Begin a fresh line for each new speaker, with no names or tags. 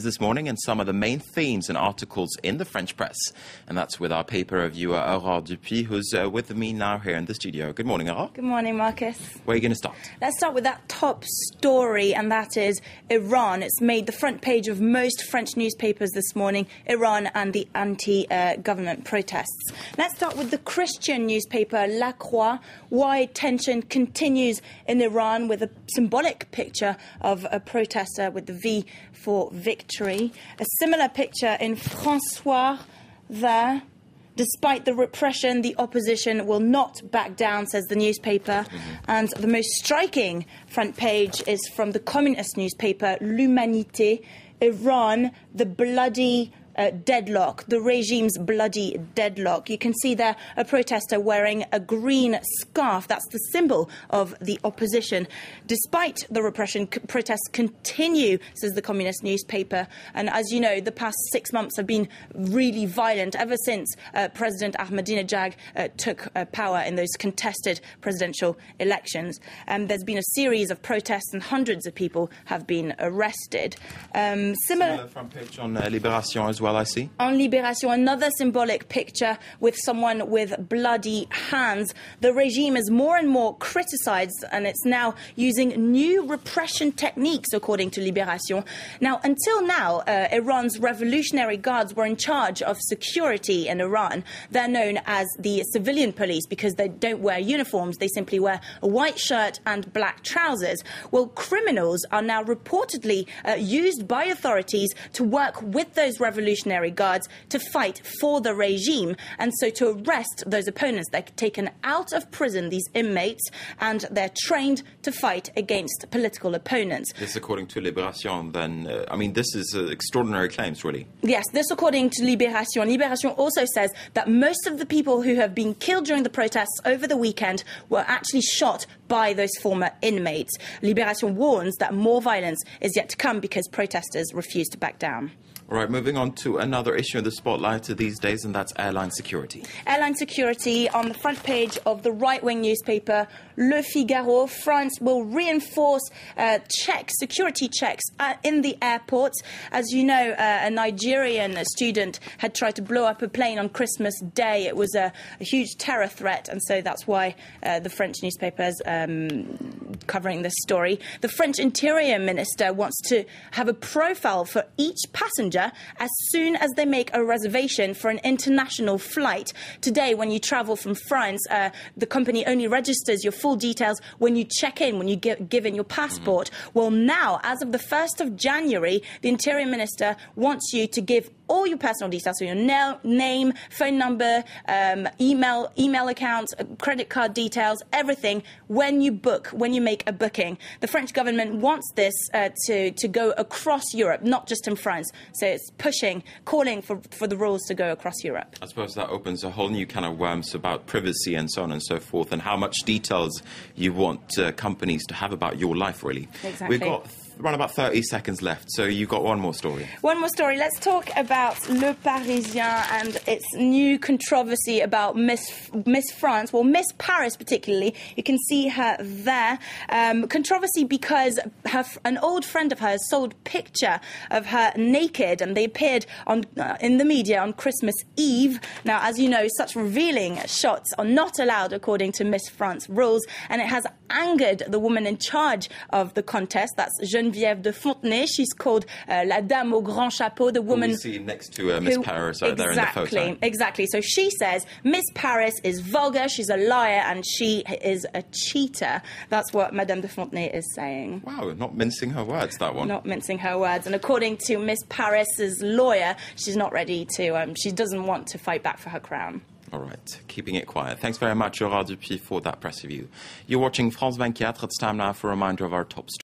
This morning and some of the main themes and articles in the French press. And that's with our paper reviewer, Aurore Dupuis, who's with me now here in the studio. Good morning, Aurore.
Good morning, Marcus.
Where are you going to start?
Let's start with that top story, and that is Iran. It's made the front page of most French newspapers this morning, Iran and the anti-government protests. Let's start with the Christian newspaper, La Croix. Why tension continues in Iran, with a symbolic picture of a protester with the V for victory. A similar picture in France24 there. Despite the repression, the opposition will not back down, says the newspaper. And the most striking front page is from the communist newspaper, L'Humanité. Iran, the bloody deadlock, the regime's bloody deadlock. You can see there a protester wearing a green scarf. That's the symbol of the opposition. Despite the repression, protests continue, says the communist newspaper. And as you know, the past 6 months have been really violent ever since President Ahmadinejad took power in those contested presidential elections. There's been a series of protests and hundreds of people have been arrested.
Similar front page on Libération as well, I see.
On Libération, another symbolic picture with someone with bloody hands. The regime is more and more criticised, and it's now using new repression techniques, according to Libération. Now, until now, Iran's Revolutionary Guards were in charge of security in Iran. They're known as the civilian police because they don't wear uniforms. They simply wear a white shirt and black trousers. Well, criminals are now reportedly used by authorities to work with those Revolutionary Guards to fight for the regime, and so to arrest those opponents. They're taken out of prison, these inmates, and they're trained to fight against political opponents.
This according to Libération, then, this is extraordinary claims, really.
Yes, this according to Libération. Libération also says that most of the people who have been killed during the protests over the weekend were actually shot by those former inmates. Libération warns that more violence is yet to come because protesters refuse to back down.
All right, moving on to another issue in the spotlight these days, and that's airline security.
Airline security on the front page of the right-wing newspaper Le Figaro. France will reinforce security checks in the airports. As you know, a Nigerian student had tried to blow up a plane on Christmas Day. It was a huge terror threat, and so that's why the French newspaper is covering this story. The French Interior Minister wants to have a profile for each passenger as soon as they make a reservation for an international flight. Today, when you travel from France, the company only registers your full details when you check in, when you give in your passport. Well, now, as of the 1st of January, the Interior Minister wants you to give all your personal details, so your name, phone number, email accounts, credit card details, everything, when you book, when you make a booking. The French government wants this to go across Europe, not just in France. So it's calling for the rules to go across Europe.
I suppose that opens a whole new can of worms about privacy and so on and so forth, and how much details you want companies to have about your life, really.
Exactly.
We've got around about 30 seconds left, so you've got one more story.
One more story. Let's talk about Le Parisien and its new controversy about Miss France, well, Miss Paris particularly. You can see her there. Controversy because an old friend of hers sold a picture of her naked, and they appeared in the media on Christmas Eve. Now, as you know, such revealing shots are not allowed according to Miss France rules, and it has angered the woman in charge of the contest. That's Geneviève de Fontenay. She's called La Dame au Grand Chapeau, the woman
we see next to Miss Paris there in the photo.
Exactly. So she says Miss Paris is vulgar, she's a liar, and she is a cheater. That's what Madame de Fontenay is saying.
Wow, not mincing her words, that one.
Not mincing her words. And according to Miss Paris's lawyer, she's not ready to, she doesn't want to fight back for her crown.
All right, keeping it quiet. Thanks very much, Aurore Dupuis, for that press review. You're watching France24. It's time now for a reminder of our top stories.